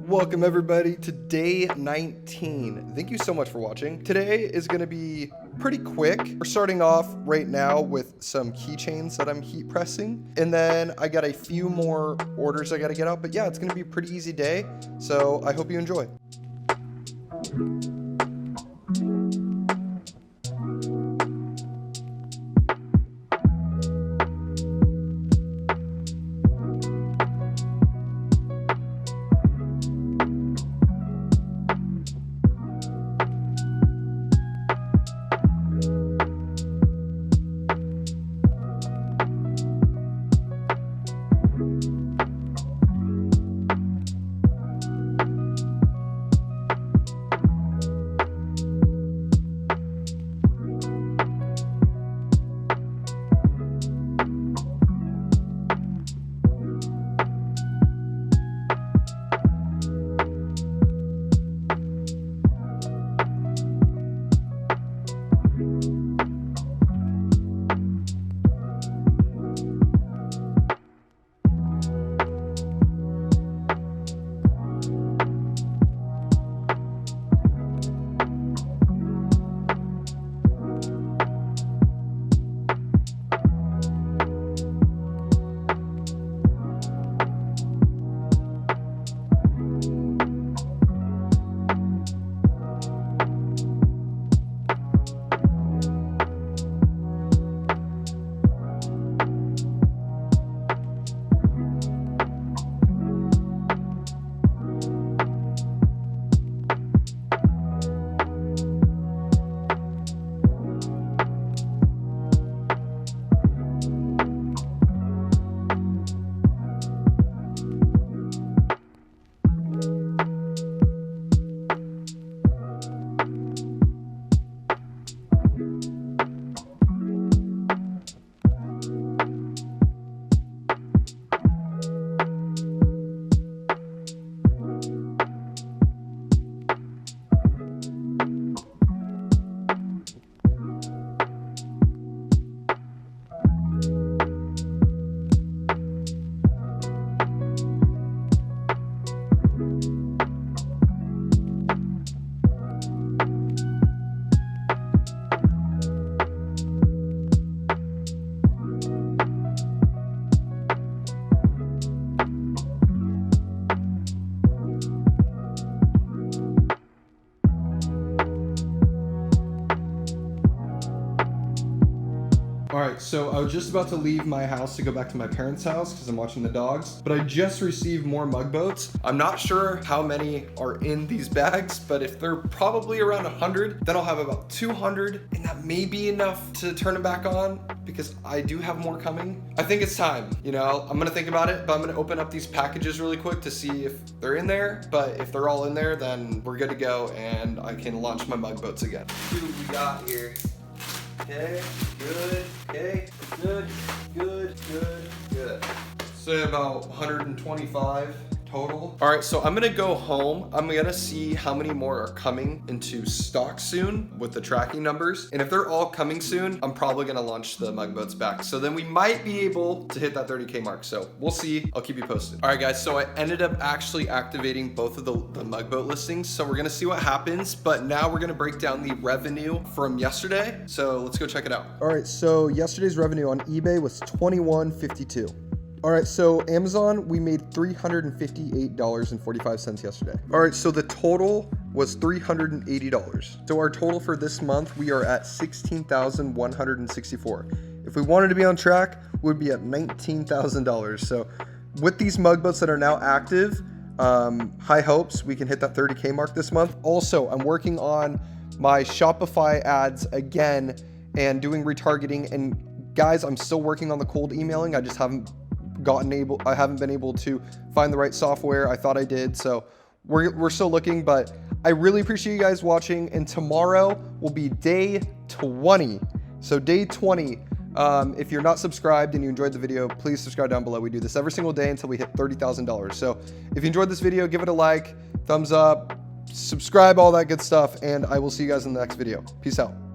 Welcome everybody to day 19. Thank you so much for watching. Today is going to be pretty quick. We're starting off right now with some keychains that I'm heat pressing, and then I got a few more orders I got to get out. But yeah, it's going to be a pretty easy day, so I hope you enjoy. Alright, so I was just about to leave my house to go back to my parents' house because I'm watching the dogs, but I just received more mug boats. I'm not sure how many are in these bags, but if they're probably around 100, then I'll have about 200, and that may be enough to turn them back on because I do have more coming. I think it's time, you know, I'm gonna think about it, but I'm gonna open up these packages really quick to see if they're in there, but if they're all in there, then we're good to go and I can launch my mug boats again. See what we got here. Okay, good, okay, good. Say about 125 total. All right, so I'm gonna go home. I'm gonna see how many more are coming into stock soon with the tracking numbers. And if they're all coming soon, I'm probably gonna launch the mug boats back. So then we might be able to hit that 30K mark. So we'll see, I'll keep you posted. All right guys, so I ended up actually activating both of the mug boat listings. So we're gonna see what happens, but now we're gonna break down the revenue from yesterday. So let's go check it out. All right, so yesterday's revenue on eBay was $21.52. All right, so Amazon, we made $358.45 yesterday. All right, so the total was $380. So our total for this month, we are at $16,164. If we wanted to be on track, we'd be at $19,000. So with these mug boats that are now active, high hopes we can hit that 30K mark this month. Also, I'm working on my Shopify ads again and doing retargeting. And guys, I'm still working on the cold emailing. I just haven't been able to find the right software. I thought I did, so we're still looking, but I really appreciate you guys watching, and tomorrow will be day 20. So day 20, if you're not subscribed and you enjoyed the video, please subscribe down below. We do this every single day until we hit $30,000. So if you enjoyed this video, give it a like, thumbs up, subscribe, all that good stuff, and I will see you guys in the next video. Peace out.